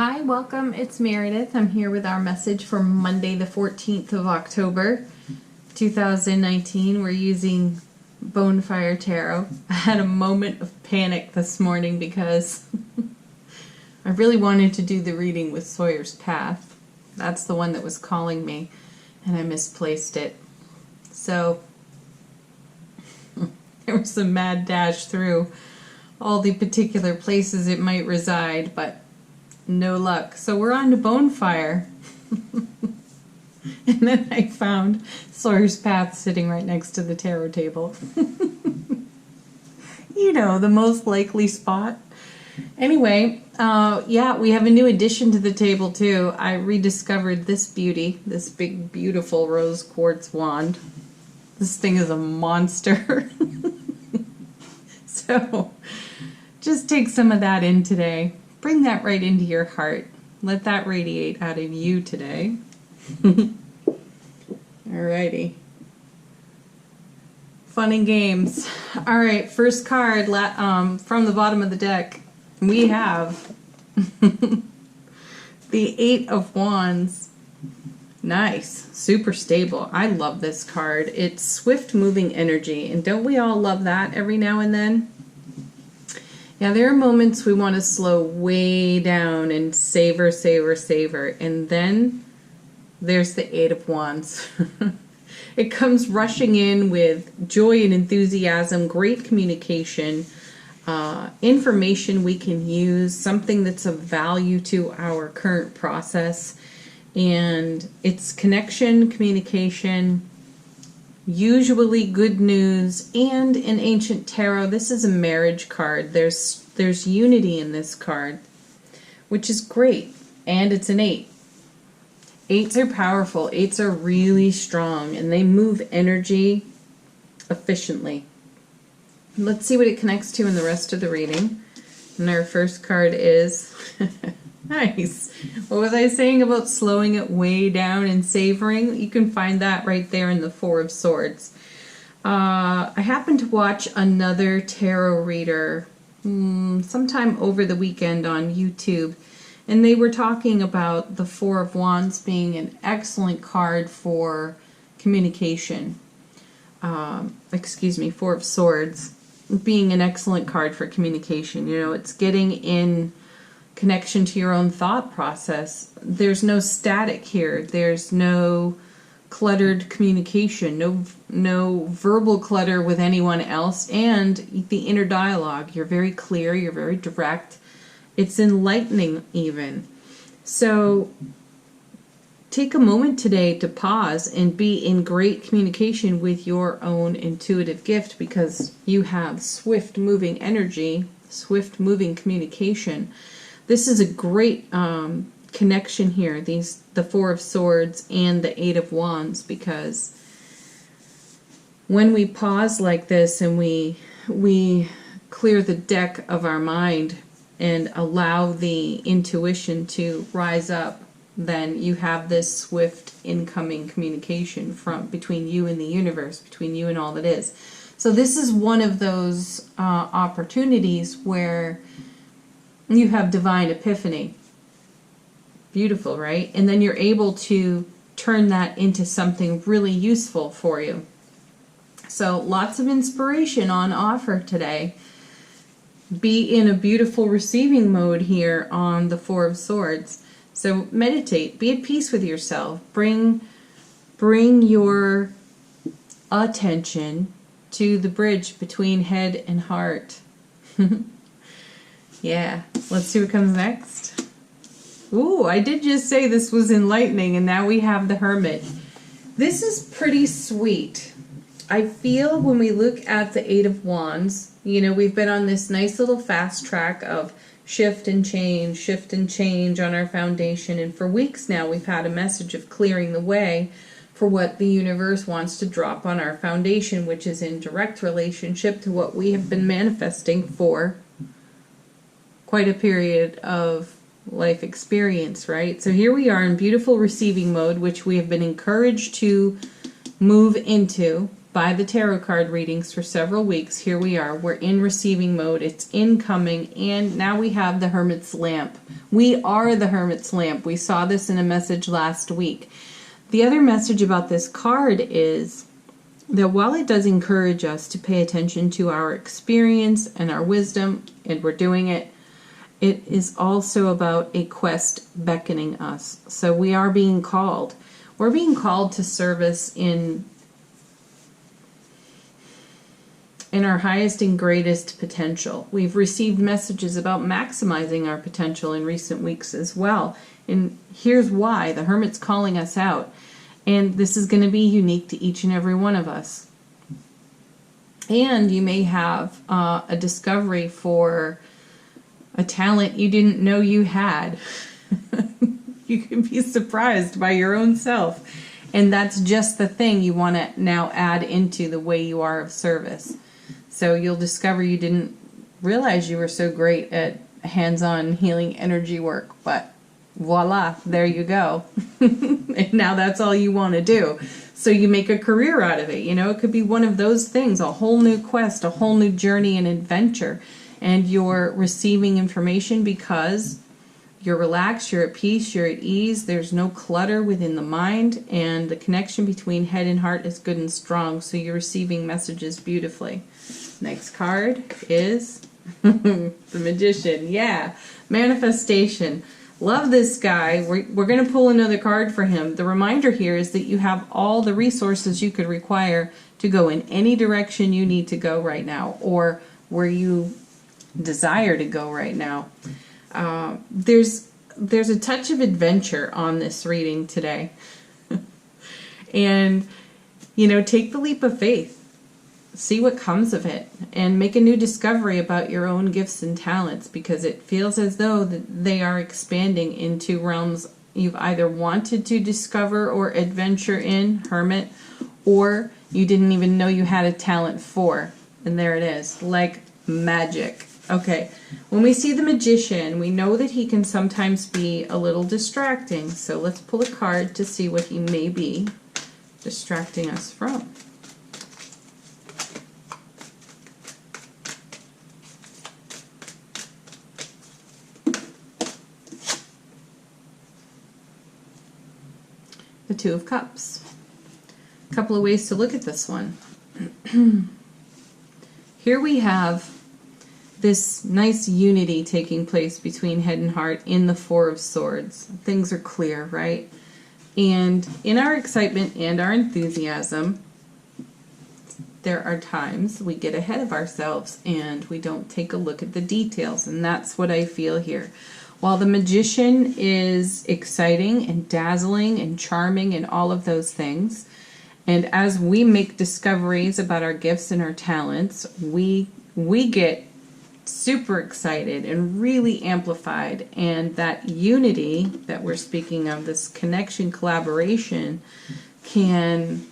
Hi, welcome. It's Meredith. I'm here with our message for Monday, the 14th of October, 2019. We're using Bonefire Tarot. I had a moment of panic this morning because I really wanted to do the reading with Sawyer's Path. That's the one that was calling me, and I misplaced it. So there was a mad dash through all the particular places it might reside, but no luck. So we're on to Bonefire. And then I found Sawyer's Path sitting right next to the tarot table. You know, the most likely spot. Anyway, yeah, we have a new addition to the table too. I rediscovered this beauty, this big, beautiful rose quartz wand. This thing is a monster. So, just take some of that in today. Bring that right into your heart. Let that radiate out of you today. Alrighty. Fun and games. Alright, first card from the bottom of the deck. We have the Eight of Wands. Nice. Super stable. I love this card. It's swift moving energy. And don't we all love that every now and then? Yeah, there are moments we want to slow way down and savor, savor, savor. And then there's the Eight of Wands. It comes rushing in with joy and enthusiasm, great communication, information we can use, something that's of value to our current process. And it's connection, communication, usually good news, and in ancient tarot, this is a marriage card. There's unity in this card, which is great, and it's an 8. 8s are powerful. 8s are really strong, and they move energy efficiently. Let's see what it connects to in the rest of the reading. And our first card is nice. What was I saying about slowing it way down and savoring? You can find that right there in the Four of Swords. I happened to watch another tarot reader sometime over the weekend on YouTube, and they were talking about the Four of Wands being an excellent card for communication. Four of Swords being an excellent card for communication. You know, it's getting in connection to your own thought process. There's no static here. There's no cluttered communication, no verbal clutter with anyone else, and the inner dialogue. You're very clear, you're very direct. It's enlightening even. So take a moment today to pause and be in great communication with your own intuitive gift, because you have swift moving energy, swift moving communication. This is a great connection here, the Four of Swords and the Eight of Wands, because when we pause like this and we clear the deck of our mind and allow the intuition to rise up, then you have this swift incoming communication between you and the universe, between you and all that is. So this is one of those opportunities where you have divine epiphany. Beautiful, right? And then you're able to turn that into something really useful for you. So lots of inspiration on offer today. Be in a beautiful receiving mode here on the Four of Swords. So meditate, be at peace with yourself. Bring your attention to the bridge between head and heart. Yeah, let's see what comes next. Ooh, I did just say this was enlightening, and now we have the Hermit. This is pretty sweet. I feel when we look at the Eight of Wands, you know, we've been on this nice little fast track of shift and change on our foundation, and for weeks now we've had a message of clearing the way for what the universe wants to drop on our foundation, which is in direct relationship to what we have been manifesting for quite a period of life experience, right? So here we are in beautiful receiving mode, which we have been encouraged to move into. by the tarot card readings for several weeks. Here we are. We're in receiving mode. It's incoming. And now we have the Hermit's Lamp. We are the Hermit's Lamp. We saw this in a message last week. The other message about this card is that while it does encourage us to pay attention to our experience and our wisdom, and we're doing it, it is also about a quest beckoning us. So we are being called. We're being called to service in our highest and greatest potential. We've received messages about maximizing our potential in recent weeks as well. And here's why. The Hermit's calling us out. And this is going to be unique to each and every one of us. And you may have a discovery for a talent you didn't know you had. You can be surprised by your own self. And that's just the thing you want to now add into the way you are of service. So you'll discover you didn't realize you were so great at hands-on healing energy work, but voila, there you go. And now that's all you want to do. So you make a career out of it. You know, it could be one of those things, a whole new quest, a whole new journey and adventure. And you're receiving information because you're relaxed, you're at peace, you're at ease, there's no clutter within the mind, and the connection between head and heart is good and strong, so you're receiving messages beautifully. Next card is the Magician. Yeah, manifestation. Love this guy. We're going to pull another card for him. The reminder here is that you have all the resources you could require to go in any direction you need to go right now, or where you desire to go right now. There's a touch of adventure on this reading today. And, you know, take the leap of faith. See what comes of it. And make a new discovery about your own gifts and talents, because it feels as though that they are expanding into realms you've either wanted to discover or adventure in, Hermit, or you didn't even know you had a talent for. And there it is, like magic. Okay, when we see the Magician, we know that he can sometimes be a little distracting. So let's pull a card to see what he may be distracting us from. The Two of Cups. A couple of ways to look at this one. Here we have this nice unity taking place between head and heart in the Four of Swords. Things are clear, right? And in our excitement and our enthusiasm, there are times we get ahead of ourselves and we don't take a look at the details, and that's what I feel here. While the Magician is exciting and dazzling and charming and all of those things, and as we make discoveries about our gifts and our talents, we get super excited and really amplified, and that unity that we're speaking of, this connection, collaboration, can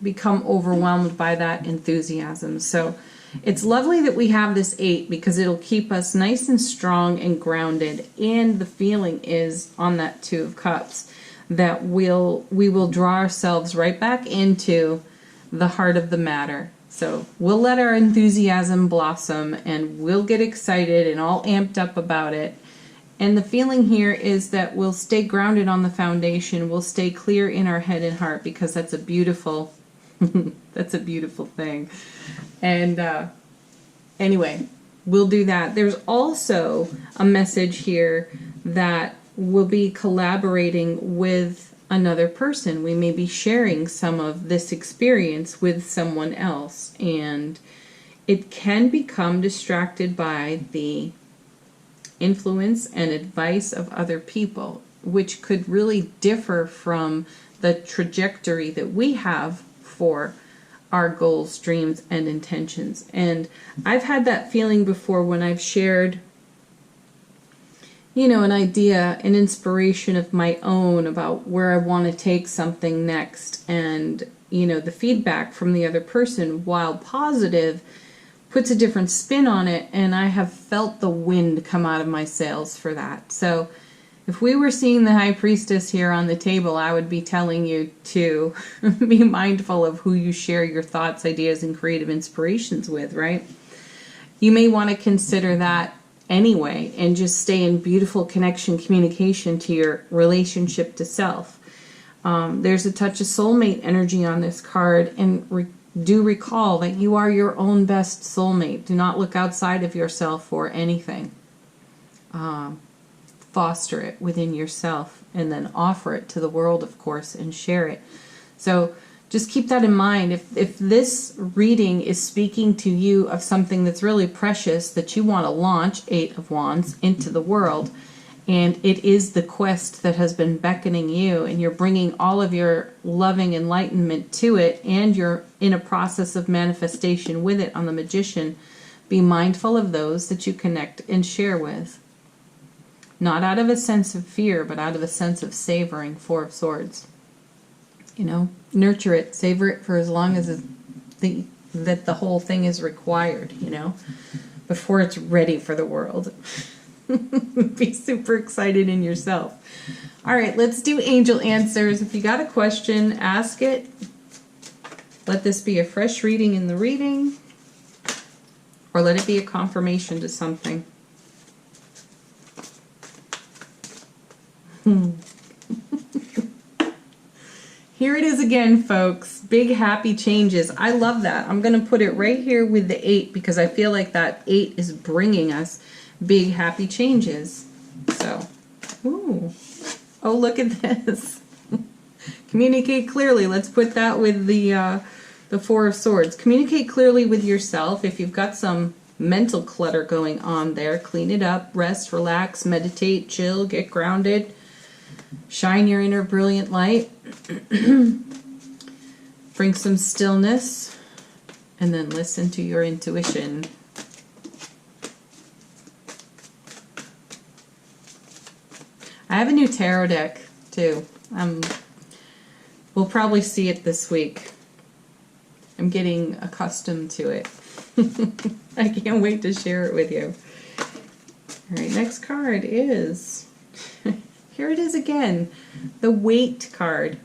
become overwhelmed by that enthusiasm. So it's lovely that we have this 8, because it'll keep us nice and strong and grounded, and the feeling is on that Two of Cups that we will draw ourselves right back into the heart of the matter. So we'll let our enthusiasm blossom, and we'll get excited and all amped up about it. And the feeling here is that we'll stay grounded on the foundation. We'll stay clear in our head and heart, because that's a beautiful, that's a beautiful thing. And anyway, we'll do that. There's also a message here that we'll be collaborating with another person. We may be sharing some of this experience with someone else, and it can become distracted by the influence and advice of other people, which could really differ from the trajectory that we have for our goals, dreams, and intentions. And I've had that feeling before when I've shared, you know, an idea, an inspiration of my own about where I want to take something next. And, you know, the feedback from the other person, while positive, puts a different spin on it. And I have felt the wind come out of my sails for that. So If we were seeing the High Priestess here on the table, I would be telling you to be mindful of who you share your thoughts, ideas, and creative inspirations with, right? You may want to consider that anyway and just stay in beautiful connection, communication to your relationship to self. There's a touch of soulmate energy on this card, and do recall that you are your own best soulmate. Do not look outside of yourself for anything. Foster it within yourself and then offer it to the world, of course, and share it. So just keep that in mind. If this reading is speaking to you of something that's really precious that you want to launch, Eight of Wands, into the world, and it is the quest that has been beckoning you, and you're bringing all of your loving enlightenment to it, and you're in a process of manifestation with it on the Magician, be mindful of those that you connect and share with. Not out of a sense of fear, but out of a sense of savoring. Four of Swords. You know, nurture it, savor it for as long as that the whole thing is required, you know, before it's ready for the world. Be super excited in yourself. All right, let's do angel answers. If you got a question, ask it. Let this be a fresh reading in the reading, or let it be a confirmation to something. Here it is again, folks. Big happy changes. I love that. I'm going to put it right here with the 8 because I feel like that 8 is bringing us big happy changes. So, ooh. Oh, look at this. Communicate clearly. Let's put that with the Four of Swords. Communicate clearly with yourself. If you've got some mental clutter going on there, clean it up, rest, relax, meditate, chill, get grounded. Shine your inner brilliant light. Bring some stillness. And then listen to your intuition. I have a new tarot deck, too. We'll probably see it this week. I'm getting accustomed to it. I can't wait to share it with you. All right, next card is... Here it is again, the Wait card.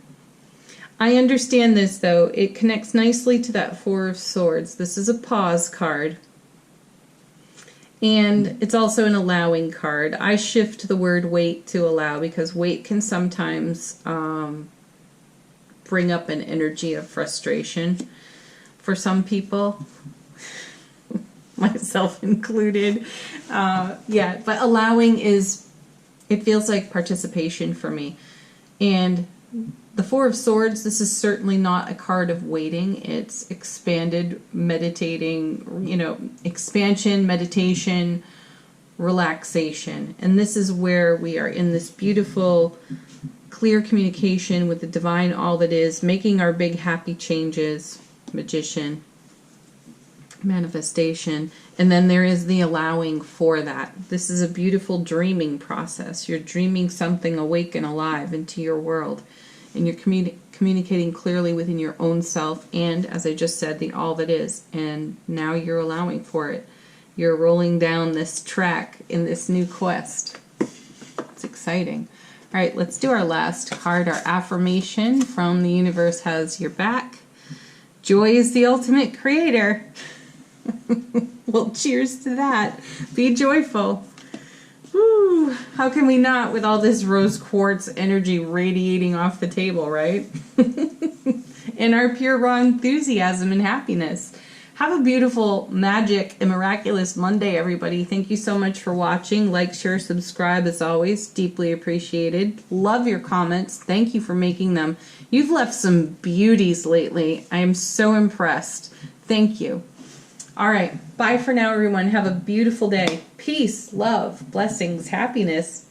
I understand this, though. It connects nicely to that Four of Swords. This is a pause card. And it's also an allowing card. I shift the word wait to allow because wait can sometimes bring up an energy of frustration for some people, myself included. Yeah, but allowing is... It feels like participation for me. And the Four of Swords, this is certainly not a card of waiting. It's expanded, meditating, you know, expansion, meditation, relaxation. And this is where we are in this beautiful, clear communication with the divine all that is, making our big happy changes, Magician, manifestation. And then there is the allowing for that. This is a beautiful dreaming process. You're dreaming something awake and alive into your world. And you're communicating clearly within your own self and, as I just said, the all that is. And now you're allowing for it. You're rolling down this track in this new quest. It's exciting. All right, let's do our last card, our affirmation from The Universe Has Your Back. Joy is the ultimate creator. Well, cheers to that. Be joyful. Woo! How can we not with all this rose quartz energy radiating off the table, right? And our pure raw enthusiasm and happiness. Have a beautiful, magic, and miraculous Monday, everybody. Thank you so much for watching. Like, share, subscribe, as always. Deeply appreciated. Love your comments. Thank you for making them. You've left some beauties lately. I am so impressed. Thank you. All right. Bye for now, everyone. Have a beautiful day. Peace, love, blessings, happiness.